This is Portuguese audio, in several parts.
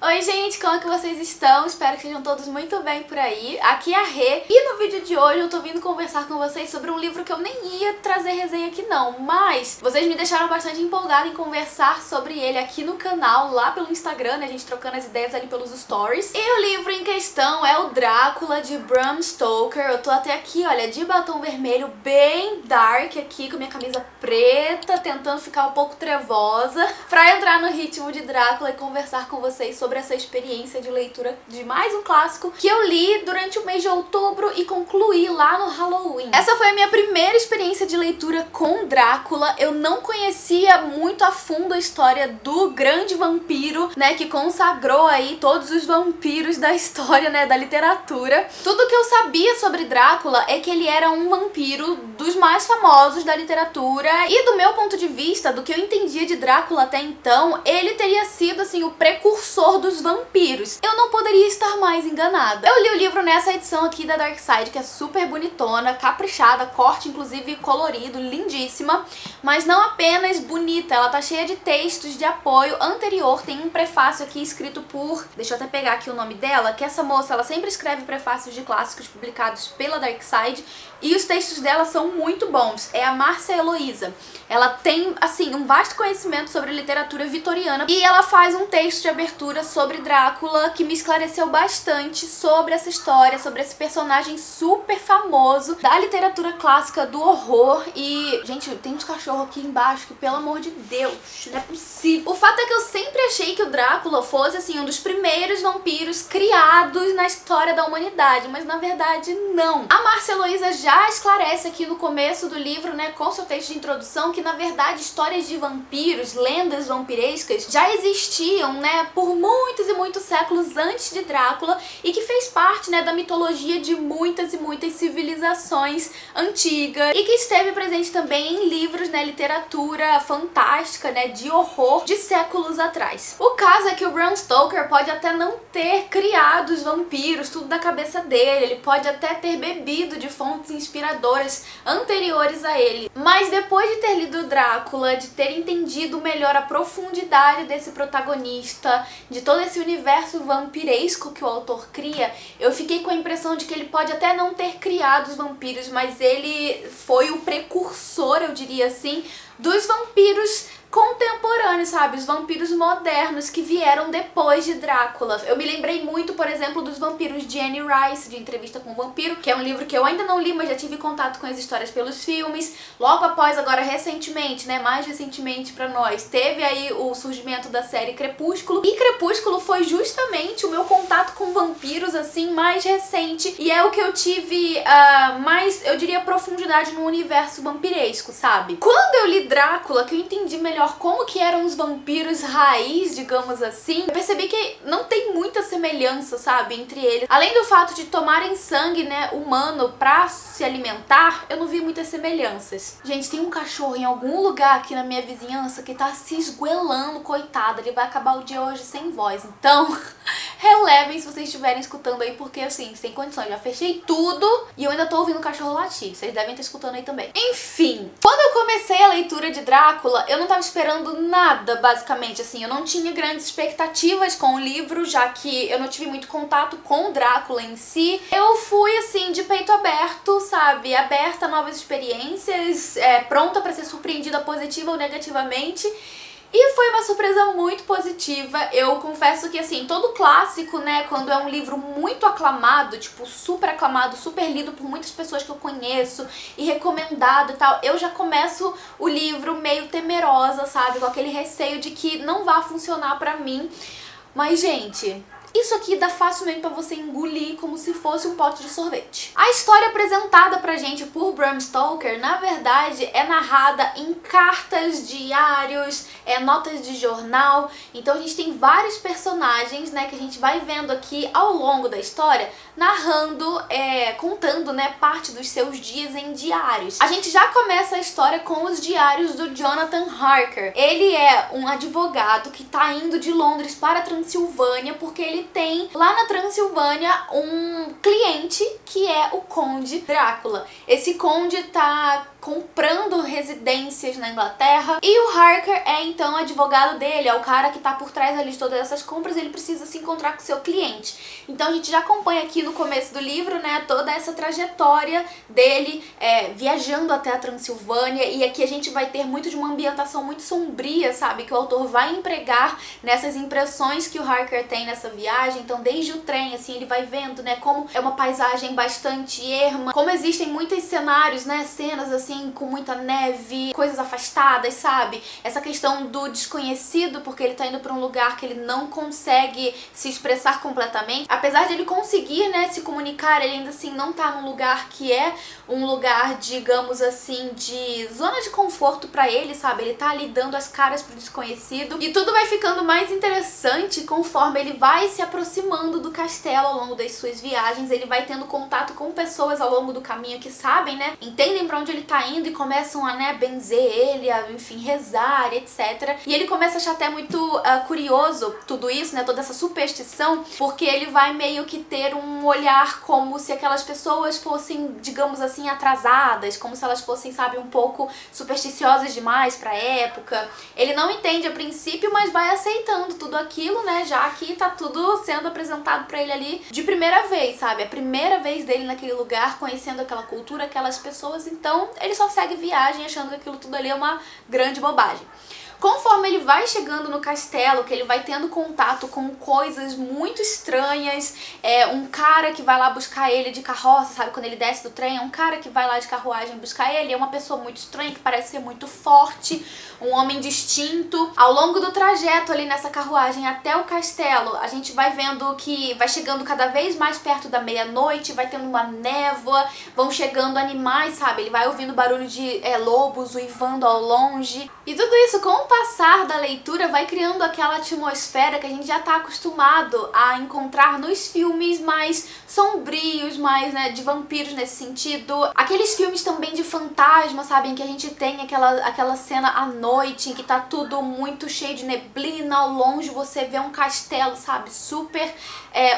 Oi gente, como é que vocês estão? Espero que sejam todos muito bem por aí. Aqui é a Rê e no vídeo de hoje eu tô vindo conversar com vocês sobre um livro que eu nem ia trazer resenha aqui não, mas vocês me deixaram bastante empolgada em conversar sobre ele aqui no canal, lá pelo Instagram, né? A gente trocando as ideias ali pelos stories. E o livro em questão é o Drácula de Bram Stoker. Eu tô até aqui, olha, de batom vermelho, bem dark aqui, com minha camisa preta, tentando ficar um pouco trevosa, pra entrar no ritmo de Drácula e conversar com vocês sobre essa experiência de leitura de mais um clássico que eu li durante o mês de outubro e concluí lá no Halloween. Essa foi a minha primeira experiência de leitura com Drácula. Eu não conhecia muito a fundo a história do grande vampiro, né, que consagrou aí todos os vampiros da história, né, da literatura. Tudo que eu sabia sobre Drácula é que ele era um vampiro dos mais famosos da literatura e do meu ponto de vista, do que eu entendia de Drácula até então, ele teria sido, assim, o precursor dos vampiros. Eu não poderia estar mais enganada. Eu li o livro nessa edição aqui da Dark Side, que é super bonitona, caprichada, corte inclusive colorido, lindíssima, mas não apenas bonita, ela tá cheia de textos de apoio anterior. Tem um prefácio aqui escrito por, deixa eu até pegar aqui o nome dela, que essa moça, ela sempre escreve prefácios de clássicos publicados pela Dark Side e os textos dela são muito bons. É a Márcia Heloísa. Ela tem, assim, um vasto conhecimento sobre literatura vitoriana e ela faz um texto de abertura sobre Drácula que me esclareceu bastante sobre essa história, sobre esse personagem super famoso da literatura clássica do horror. E, gente, tem uns cachorros aqui embaixo que, pelo amor de Deus, não é possível. O fato é que eu sempre achei que o Drácula fosse, assim, um dos primeiros vampiros criados na história da humanidade, mas na verdade não. A Márcia Heloísa já esclarece aqui no começo do livro, né, com seu texto de introdução, que na verdade histórias de vampiros, lendas vampirescas já existiam, né, por muitos e muitos séculos antes de Drácula e que fez parte, né, da mitologia de muitas e muitas civilizações antigas e que esteve presente também em livros, né, literatura fantástica, né, de horror de séculos atrás. O caso é que o Bram Stoker pode até não ter criado os vampiros, tudo da cabeça dele, ele pode até ter bebido de fontes inspiradoras anteriores a ele, mas depois de ter lido Drácula, de ter entendido melhor a profundidade desse protagonista, de todo esse universo vampiresco que o autor cria, eu fiquei com a impressão de que ele pode até não ter criado os vampiros, mas ele foi o precursor, eu diria assim, dos vampiros contemporâneos, sabe? Os vampiros modernos que vieram depois de Drácula. Eu me lembrei muito, por exemplo, dos vampiros de Anne Rice, de Entrevista com o Vampiro, que é um livro que eu ainda não li, mas já tive contato com as histórias pelos filmes. Logo após, agora recentemente, né, mais recentemente pra nós, teve aí o surgimento da série Crepúsculo. E Crepúsculo foi justamente o meu contato com vampiros, assim, mais recente. E é o que eu tive mais, eu diria, profundidade no universo vampiresco, sabe? Quando eu li Drácula, que eu entendi melhor como que eram os vampiros raiz, digamos assim, eu percebi que não tem muita semelhança, sabe, entre eles. Além do fato de tomarem sangue, né, humano pra se alimentar, eu não vi muitas semelhanças. Gente, tem um cachorro em algum lugar aqui na minha vizinhança que tá se esgoelando, coitado, ele vai acabar o dia hoje sem voz. Então, relevem se vocês estiverem escutando aí, porque assim, sem condições, já fechei tudo e eu ainda tô ouvindo o cachorro latir. Vocês devem estar escutando aí também. Enfim, quando eu comecei a leitura de Drácula, eu não tava esperando nada, basicamente, assim, eu não tinha grandes expectativas com o livro, já que eu não tive muito contato com o Drácula em si. Eu fui, assim, de peito aberto, sabe, aberta a novas experiências, pronta pra ser surpreendida positiva ou negativamente. E foi uma surpresa muito positiva. Eu confesso que, assim, todo clássico, né, quando é um livro muito aclamado, tipo, super aclamado, super lido por muitas pessoas que eu conheço e recomendado e tal, eu já começo o livro meio temerosa, sabe, com aquele receio de que não vá funcionar pra mim. Mas, gente, isso aqui dá facilmente pra você engolir como se fosse um pote de sorvete. A história apresentada pra gente por Bram Stoker, na verdade, é narrada em cartas, diários, notas de jornal. Então a gente tem vários personagens, né, que a gente vai vendo aqui ao longo da história, narrando, contando, né, parte dos seus dias em diários. A gente já começa a história com os diários do Jonathan Harker. Ele é um advogado que tá indo de Londres para a Transilvânia porque ele tem lá na Transilvânia um cliente que é o Conde Drácula. Esse conde tá comprando residências na Inglaterra. E o Harker é então o advogado dele, é o cara que tá por trás ali de todas essas compras, ele precisa se encontrar com o seu cliente. Então a gente já acompanha aqui no começo do livro, né, toda essa trajetória dele viajando até a Transilvânia, e aqui a gente vai ter muito de uma ambientação muito sombria, sabe, que o autor vai empregar nessas impressões que o Harker tem nessa viagem. Então desde o trem, assim, ele vai vendo, né, como é uma paisagem bastante erma, como existem muitos cenários, né, cenas assim com muita neve, coisas afastadas, sabe, essa questão do desconhecido, porque ele tá indo pra um lugar que ele não consegue se expressar completamente. Apesar de ele conseguir, né, se comunicar, ele ainda assim não tá num lugar que é um lugar, digamos assim, de zona de conforto pra ele, sabe? Ele tá ali dando as caras pro desconhecido. E tudo vai ficando mais interessante conforme ele vai se aproximando do castelo ao longo das suas viagens. Ele vai tendo contato com pessoas ao longo do caminho que sabem, né, entendem pra onde ele tá indo e começam a, né, benzer ele, a, enfim, rezar, etc. E ele começa a achar até muito curioso tudo isso, né, toda essa superstição, porque ele vai meio que ter um olhar como se aquelas pessoas fossem, digamos assim, atrasadas, como se elas fossem, sabe, um pouco supersticiosas demais pra época. Ele não entende a princípio, mas vai aceitando tudo aquilo, né, já que tá tudo sendo apresentado pra ele ali de primeira vez, sabe, a primeira vez dele naquele lugar, conhecendo aquela cultura, aquelas pessoas. Então ele só segue viagem achando que aquilo tudo ali é uma grande bobagem. Conforme ele vai chegando no castelo, que ele vai tendo contato com coisas muito estranhas, um cara que vai lá buscar ele de carroça, sabe, quando ele desce do trem, é um cara que vai lá de carruagem buscar ele, é uma pessoa muito estranha, que parece ser muito forte, um homem distinto. Ao longo do trajeto ali nessa carruagem até o castelo, a gente vai vendo que vai chegando cada vez mais perto da meia-noite, vai tendo uma névoa, vão chegando animais, sabe, ele vai ouvindo barulho de lobos uivando ao longe, e tudo isso com o passar da leitura vai criando aquela atmosfera que a gente já tá acostumado a encontrar nos filmes mais sombrios, mais, né, de vampiros nesse sentido. Aqueles filmes também de fantasma, sabe, em que a gente tem aquela cena à noite, em que tá tudo muito cheio de neblina, ao longe você vê um castelo, sabe, super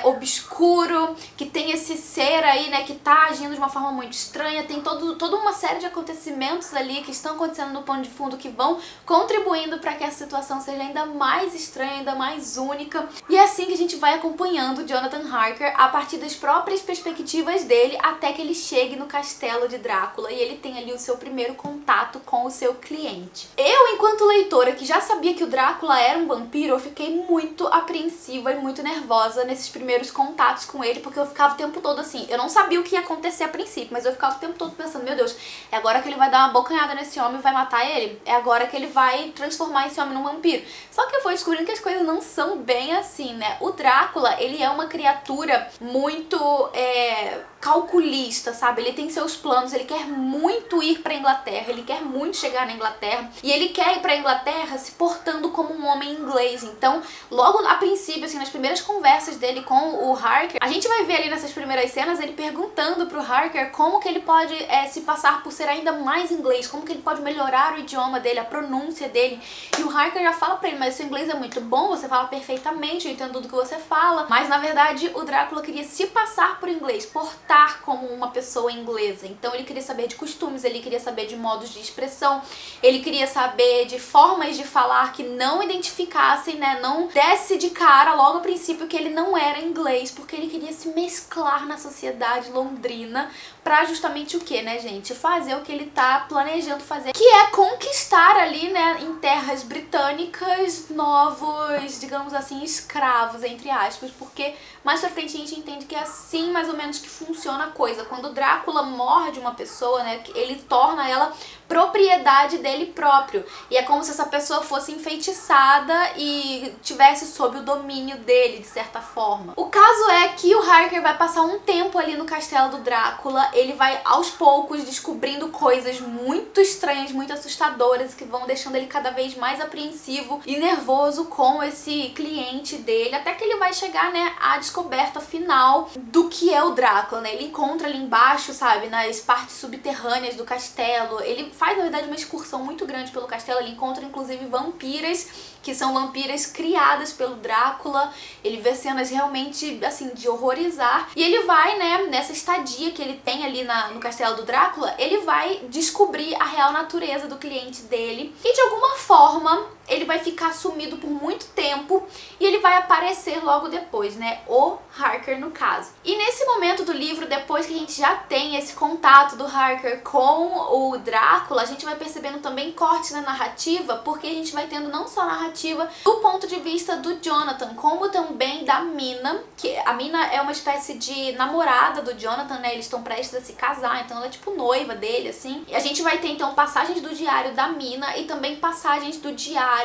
obscuro, que tem esse ser aí, né, que tá agindo de uma forma muito estranha, tem toda uma série de acontecimentos ali que estão acontecendo no pano de fundo que vão contribuindo para que a situação seja ainda mais estranha, ainda mais única. E é assim que a gente vai acompanhando Jonathan Harker a partir das próprias perspectivas dele, até que ele chegue no castelo de Drácula e ele tem ali o seu primeiro contato com o seu cliente. Eu, enquanto leitora que já sabia que o Drácula era um vampiro, eu fiquei muito apreensiva e muito nervosa nesses primeiros contatos com ele, porque eu ficava o tempo todo assim, eu não sabia o que ia acontecer a princípio, mas eu ficava o tempo todo pensando, meu Deus, é agora que ele vai dar uma bocanhada nesse homem e vai matar ele? É agora que ele vai transformar esse homem num vampiro? Só que eu fui descobrindo que as coisas não são bem assim, né? O Drácula, ele é uma criatura muito calculista, sabe? Ele tem seus planos, ele quer muito ir pra Inglaterra, ele quer muito chegar na Inglaterra, e ele quer ir pra Inglaterra se portando como um homem inglês. Então, logo a princípio, assim, nas primeiras conversas dele com o Harker, a gente vai ver ali nessas primeiras cenas ele perguntando pro Harker como que ele pode se passar por ser ainda mais inglês, como que ele pode melhorar o idioma dele, a pronúncia dele. E o Harker já fala pra ele, mas o seu inglês é muito bom, você fala perfeitamente, eu entendo tudo que você fala. Mas na verdade o Drácula queria se passar por inglês, portar como uma pessoa inglesa. Então ele queria saber de costumes, ele queria saber de modos de expressão, ele queria saber de formas de falar que não identificassem, né, não desse de cara logo a princípio que ele não era inglês, porque ele queria se mesclar na sociedade londrina pra justamente o que, né, gente? Fazer o que ele tá planejando fazer, que é conquistar ali, né, em terras britânicas novos, digamos assim, escravos, entre aspas, porque mais pra frente a gente entende que é assim mais ou menos que funciona a coisa. Quando o Drácula morde uma pessoa, né, ele torna ela propriedade dele próprio. E é como se essa pessoa fosse enfeitiçada e tivesse sob o domínio dele, de certa forma. O caso é que o Harker vai passar um tempo ali no castelo do Drácula, ele vai aos poucos descobrindo coisas muito estranhas, muito assustadoras, que vão deixando ele cada vez mais apreensivo e nervoso com esse cliente dele, até que ele vai chegar, né, à descoberta final do que é o Drácula, né? Ele encontra ali embaixo, sabe, nas partes subterrâneas do castelo, ele faz, na verdade, uma excursão muito grande pelo castelo, ele encontra, inclusive, vampiras que são vampiras criadas pelo Drácula. Ele vê cenas realmente, assim, de horrorizar. E ele vai, né, nessa estadia que ele tem ali no castelo do Drácula, ele vai descobrir a real natureza do cliente dele. E de alguma forma ele vai ficar sumido por muito tempo e ele vai aparecer logo depois, né? O Harker, no caso. E nesse momento do livro, depois que a gente já tem esse contato do Harker com o Drácula, a gente vai percebendo também cortes na narrativa, porque a gente vai tendo não só a narrativa do ponto de vista do Jonathan, como também da Mina, que a Mina é uma espécie de namorada do Jonathan, né? Eles estão prestes a se casar, então ela é tipo noiva dele, assim. E a gente vai ter então passagens do diário da Mina e também passagens do diário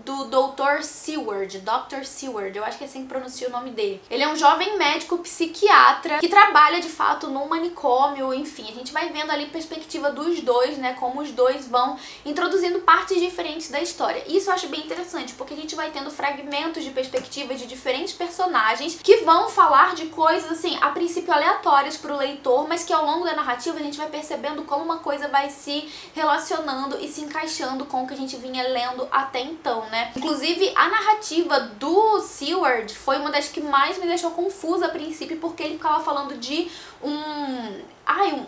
do Dr. Seward, Dr. Seward, eu acho que é assim que pronuncia o nome dele. Ele é um jovem médico psiquiatra que trabalha de fato num manicômio, enfim, a gente vai vendo ali a perspectiva dos dois, né, como os dois vão introduzindo partes diferentes da história. Isso eu acho bem interessante, porque a gente vai tendo fragmentos de perspectivas de diferentes personagens que vão falar de coisas, assim, a princípio aleatórias pro leitor, mas que ao longo da narrativa a gente vai percebendo como uma coisa vai se relacionando e se encaixando com o que a gente vinha lendo até então, né? Inclusive, a narrativa do Seward foi uma das que mais me deixou confusa a princípio, porque ele ficava falando de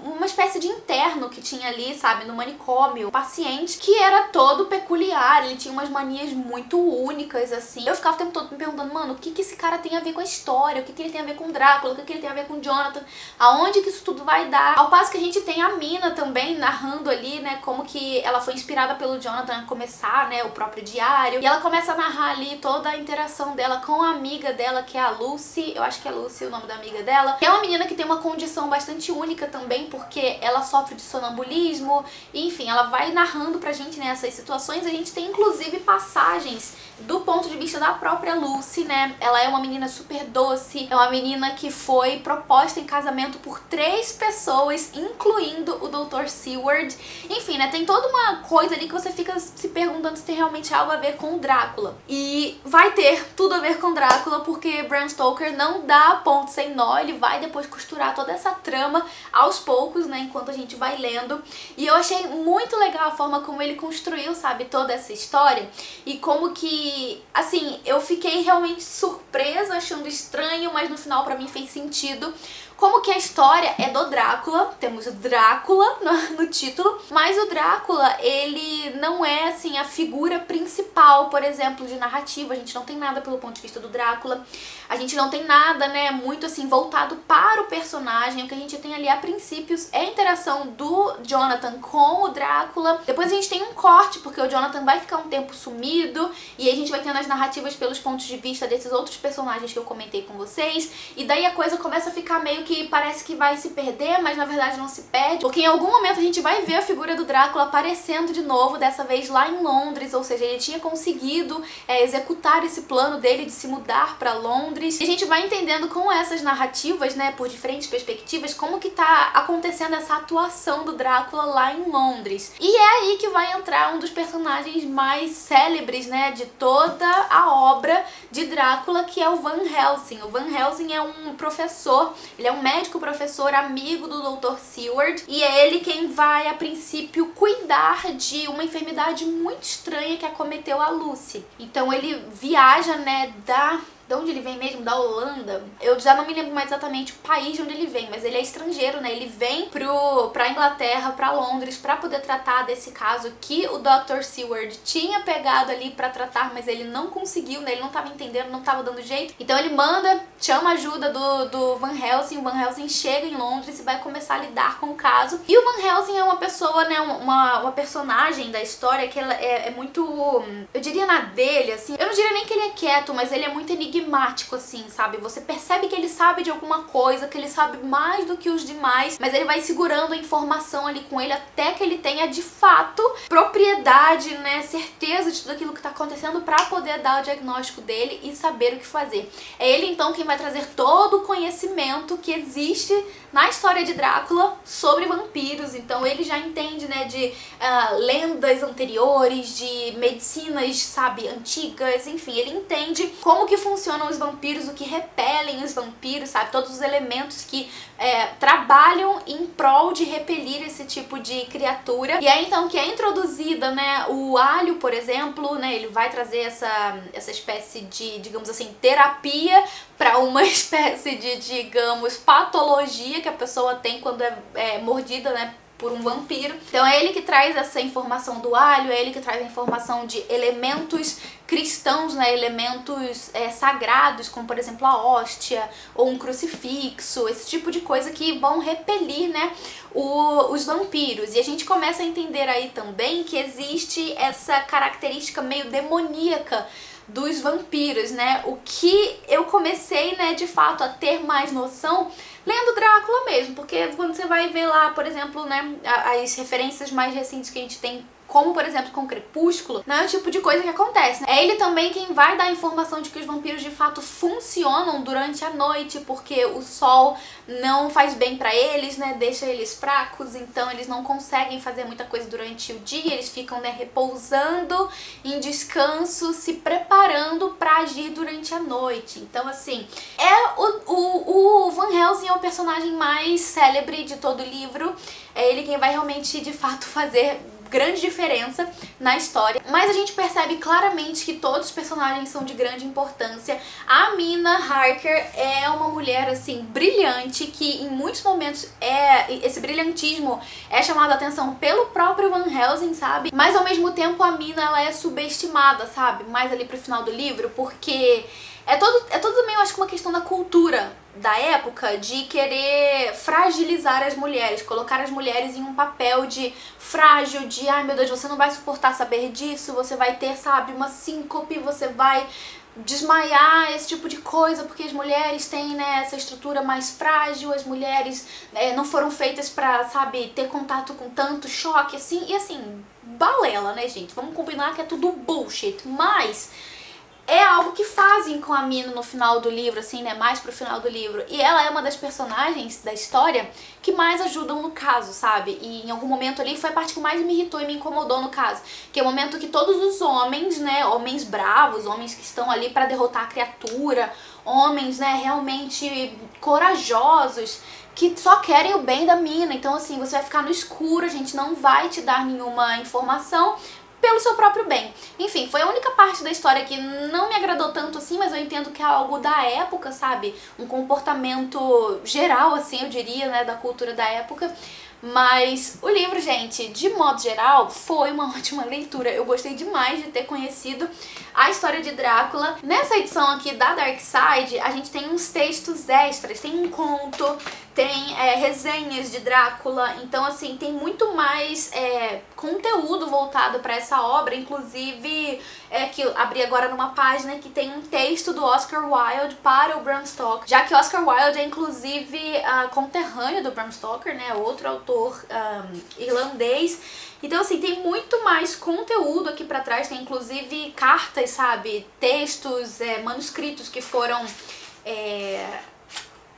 uma espécie de interno que tinha ali, sabe, no manicômio, um paciente que era todo peculiar, ele tinha umas manias muito únicas, assim. Eu ficava o tempo todo me perguntando, mano, o que que esse cara tem a ver com a história? O que que ele tem a ver com o Drácula? O que que ele tem a ver com o Jonathan? Aonde que isso tudo vai dar? Ao passo que a gente tem a Mina também narrando ali, né, como que ela foi inspirada pelo Jonathan a começar, né, o próprio diário. E ela começa a narrar ali toda a interação dela com a amiga dela, que é a Lucy, eu acho que é Lucy o nome da amiga dela, que é uma menina que tem uma condição bastante única também, porque ela sofre de sonambulismo, e, enfim, ela vai narrando pra gente, né, essas situações. A gente tem inclusive passagens do ponto de vista da própria Lucy, né? Ela é uma menina super doce, é uma menina que foi proposta em casamento por 3 pessoas, incluindo o Dr. Seward. Enfim, né, tem toda uma coisa ali que você fica se perguntando se tem realmente algo a ver com o Drácula. E vai ter tudo a ver com o Drácula, porque Bram Stoker não dá ponto sem nó, ele vai depois costurar toda essa trama aos poucos, né, enquanto a gente vai lendo. E eu achei muito legal a forma como ele construiu, sabe, toda essa história, e como que, assim, eu fiquei realmente surpresa, achando estranho, mas no final pra mim fez sentido. Como que a história é do Drácula, temos o Drácula no título, mas o Drácula, ele não é, assim, a figura principal, por exemplo, de narrativa. A gente não tem nada pelo ponto de vista do Drácula, a gente não tem nada, né, muito, assim, voltado para o personagem. O que a gente tem ali, a princípios, é a interação do Jonathan com o Drácula. Depois a gente tem um corte, porque o Jonathan vai ficar um tempo sumido, e aí a gente vai tendo as narrativas pelos pontos de vista desses outros personagens que eu comentei com vocês, e daí a coisa começa a ficar meio que parece que vai se perder, mas na verdade não se perde, porque em algum momento a gente vai ver a figura do Drácula aparecendo de novo, dessa vez lá em Londres, ou seja, ele tinha conseguido executar esse plano dele de se mudar pra Londres. E a gente vai entendendo com essas narrativas, né, por diferentes perspectivas, como que tá acontecendo essa atuação do Drácula lá em Londres. E é aí que vai entrar um dos personagens mais célebres, né, de toda a obra de Drácula, que é o Van Helsing. O Van Helsing é um professor, ele é um médico professor amigo do Dr. Seward, e é ele quem vai, a princípio, cuidar de uma enfermidade muito estranha que acometeu a Lucy. Então ele viaja, né, de onde ele vem mesmo? Da Holanda. Eu já não me lembro mais exatamente o país de onde ele vem, mas ele é estrangeiro, né? Ele vem pra Inglaterra, pra Londres, pra poder tratar desse caso que o Dr. Seward tinha pegado ali pra tratar, mas ele não conseguiu, né? Ele não tava entendendo, não tava dando jeito. Então ele chama ajuda do Van Helsing. O Van Helsing chega em Londres e vai começar a lidar com o caso. E o Van Helsing é uma pessoa, né? Uma personagem da história que ela é muito, eu diria, na dele, assim. Eu não diria nem que ele é quieto, mas ele é muito enigmático, assim, sabe? Você percebe que ele sabe de alguma coisa, que ele sabe mais do que os demais, mas ele vai segurando a informação ali com ele até que ele tenha, de fato, propriedade, né, certeza de tudo aquilo que tá acontecendo pra poder dar o diagnóstico dele e saber o que fazer. É ele, então, quem vai trazer todo o conhecimento que existe na história de Drácula sobre vampiros. Então ele já entende, né, de lendas anteriores, de medicinas, sabe, antigas, enfim, ele entende como que funciona funcionam os vampiros, o que repelem os vampiros, sabe? Todos os elementos que trabalham em prol de repelir esse tipo de criatura. E aí então que é introduzida, né, o alho, por exemplo, né, ele vai trazer essa espécie de, digamos assim, terapia para uma espécie de, digamos, patologia que a pessoa tem quando é mordida, né, por um vampiro. Então é ele que traz essa informação do alho, é ele que traz a informação de elementos cristãos, né, elementos sagrados, como por exemplo a hóstia ou um crucifixo, esse tipo de coisa que vão repelir, né, os vampiros. E a gente começa a entender aí também que existe essa característica meio demoníaca dos vampiros, né, o que eu comecei, né, de fato a ter mais noção lendo Drácula mesmo, porque quando você vai ver lá, por exemplo, né, as referências mais recentes que a gente tem, como por exemplo com Crepúsculo, não é o tipo de coisa que acontece, né? É ele também quem vai dar a informação de que os vampiros de fato funcionam durante a noite, porque o sol não faz bem pra eles, né, deixa eles fracos, então eles não conseguem fazer muita coisa durante o dia, eles ficam, né, repousando em descanso, se preparando pra agir durante a noite. Então assim, o Van Helsing é o personagem mais célebre de todo o livro, é ele quem vai realmente de fato fazer grande diferença na história, mas a gente percebe claramente que todos os personagens são de grande importância. A Mina Harker é uma mulher assim brilhante, que em muitos momentos esse brilhantismo é chamado a atenção pelo próprio Van Helsing, sabe? Mas ao mesmo tempo a Mina, ela é subestimada, sabe? Mais ali pro final do livro, porque é todo também, eu acho que uma questão da cultura da época, de querer fragilizar as mulheres, colocar as mulheres em um papel de frágil, de ai meu Deus, você não vai suportar saber disso, você vai ter, sabe, uma síncope, você vai desmaiar, esse tipo de coisa, porque as mulheres têm, né, essa estrutura mais frágil, as mulheres não foram feitas pra, sabe, ter contato com tanto choque, assim, e assim, balela, né, gente? Vamos combinar que é tudo bullshit, mas é algo que fazem com a Mina no final do livro, assim, né, mais pro final do livro. E ela é uma das personagens da história que mais ajudam no caso, sabe? E em algum momento ali foi a parte que mais me irritou e me incomodou no caso. Que é o momento que todos os homens, né, homens bravos, homens que estão ali pra derrotar a criatura, homens, né, realmente corajosos, que só querem o bem da Mina. Então assim, você vai ficar no escuro, a gente não vai te dar nenhuma informação pelo seu próprio bem. Enfim, foi a única parte da história que não me agradou tanto assim, mas eu entendo que é algo da época, sabe? Um comportamento geral, assim, eu diria, né, da cultura da época. Mas o livro, gente, de modo geral, foi uma ótima leitura. Eu gostei demais de ter conhecido a história de Drácula. Nessa edição aqui da Dark Side, a gente tem uns textos extras, tem um conto, tem resenhas de Drácula, então assim, tem muito mais conteúdo voltado para essa obra, inclusive que eu abri agora numa página que tem um texto do Oscar Wilde para o Bram Stoker, já que Oscar Wilde é inclusive conterrâneo do Bram Stoker, né, outro autor irlandês. Então assim, tem muito mais conteúdo aqui pra trás, tem inclusive cartas, sabe, textos, manuscritos que foram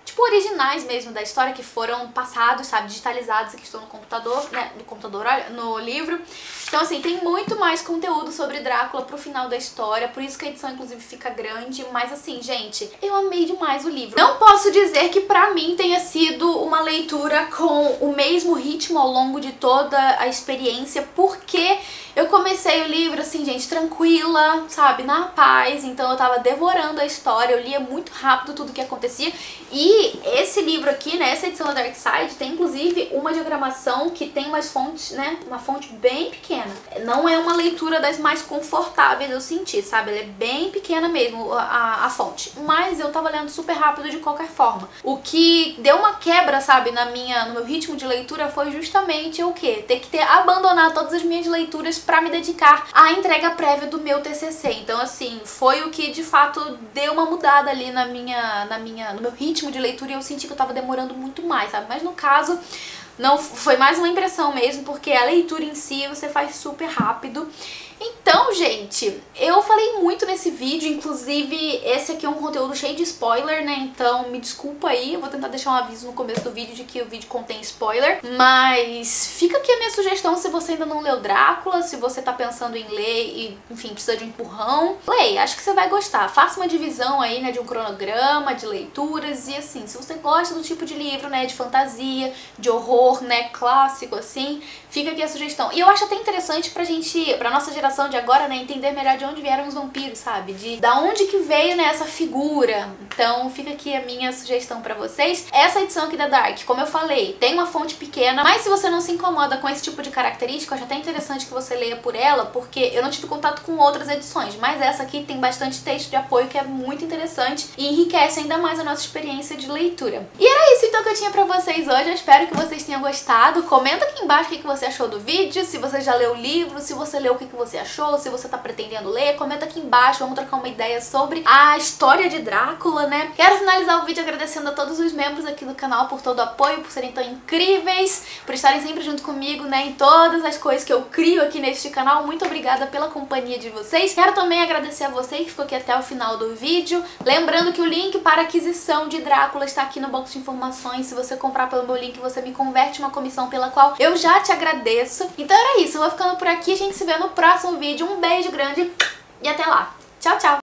tipo originais mesmo da história, que foram passados, sabe, digitalizados, que estão no computador, né, olha, no livro. Então assim, tem muito mais conteúdo sobre Drácula pro final da história, por isso que a edição inclusive fica grande, mas assim, gente, eu amei demais o livro. Não posso dizer que pra mim tenha sido uma leitura com o mesmo ritmo ao longo de toda a experiência, porque eu comecei o livro assim, gente, tranquila, sabe, na paz, então eu tava devorando a história, eu lia muito rápido tudo que acontecia. E esse livro aqui, né, essa edição da Dark Side, tem inclusive uma diagramação que tem umas fontes, né, uma fonte bem pequena. Não é uma leitura das mais confortáveis eu senti, sabe, ela é bem pequena mesmo, a fonte. Mas eu tava lendo super rápido de qualquer forma. O que deu uma quebra, sabe, no meu ritmo de leitura foi justamente o quê? Ter que abandonado todas as minhas leituras pra me dedicar à entrega prévia do meu TCC. Então assim, foi o que de fato deu uma mudada ali no meu ritmo de leitura, e eu senti que eu tava demorando muito mais, sabe? Mas no caso, não foi mais uma impressão mesmo, porque a leitura em si você faz super rápido. Então, gente, eu falei muito nesse vídeo, inclusive esse aqui é um conteúdo cheio de spoiler, né? Então me desculpa aí, eu vou tentar deixar um aviso no começo do vídeo de que o vídeo contém spoiler. Mas fica aqui a minha sugestão se você ainda não leu Drácula, se você tá pensando em ler e, enfim, precisa de um empurrão. Leia, acho que você vai gostar. Faça uma divisão aí, né, de um cronograma, de leituras e assim, se você gosta do tipo de livro, né, de fantasia, de horror, né, clássico assim, fica aqui a sugestão. E eu acho até interessante pra nossa geração de agora, né, entender melhor de onde vieram os vampiros, sabe? Da onde que veio, né, essa figura. Então fica aqui a minha sugestão pra vocês. Essa edição aqui da Dark, como eu falei, tem uma fonte pequena, mas se você não se incomoda com esse tipo de característica, eu acho até interessante que você leia por ela, porque eu não tive contato com outras edições, mas essa aqui tem bastante texto de apoio que é muito interessante e enriquece ainda mais a nossa experiência de leitura. E era isso então que eu tinha pra vocês hoje, eu espero que vocês tenham gostado. Comenta aqui embaixo o que você achou do vídeo, se você já leu o livro, se você leu o que você achou, se você tá pretendendo ler, comenta aqui embaixo, vamos trocar uma ideia sobre a história de Drácula, né? Quero finalizar o vídeo agradecendo a todos os membros aqui do canal por todo o apoio, por serem tão incríveis, por estarem sempre junto comigo, né, em todas as coisas que eu crio aqui neste canal. Muito obrigada pela companhia de vocês. Quero também agradecer a você que ficou aqui até o final do vídeo. Lembrando que o link para aquisição de Drácula está aqui no box de informações. Se você comprar pelo meu link, você me converte uma comissão pela qual eu já te agradeço. Então era isso, eu vou ficando por aqui, a gente se vê no próximo vídeo. Um beijo grande e até lá. Tchau, tchau!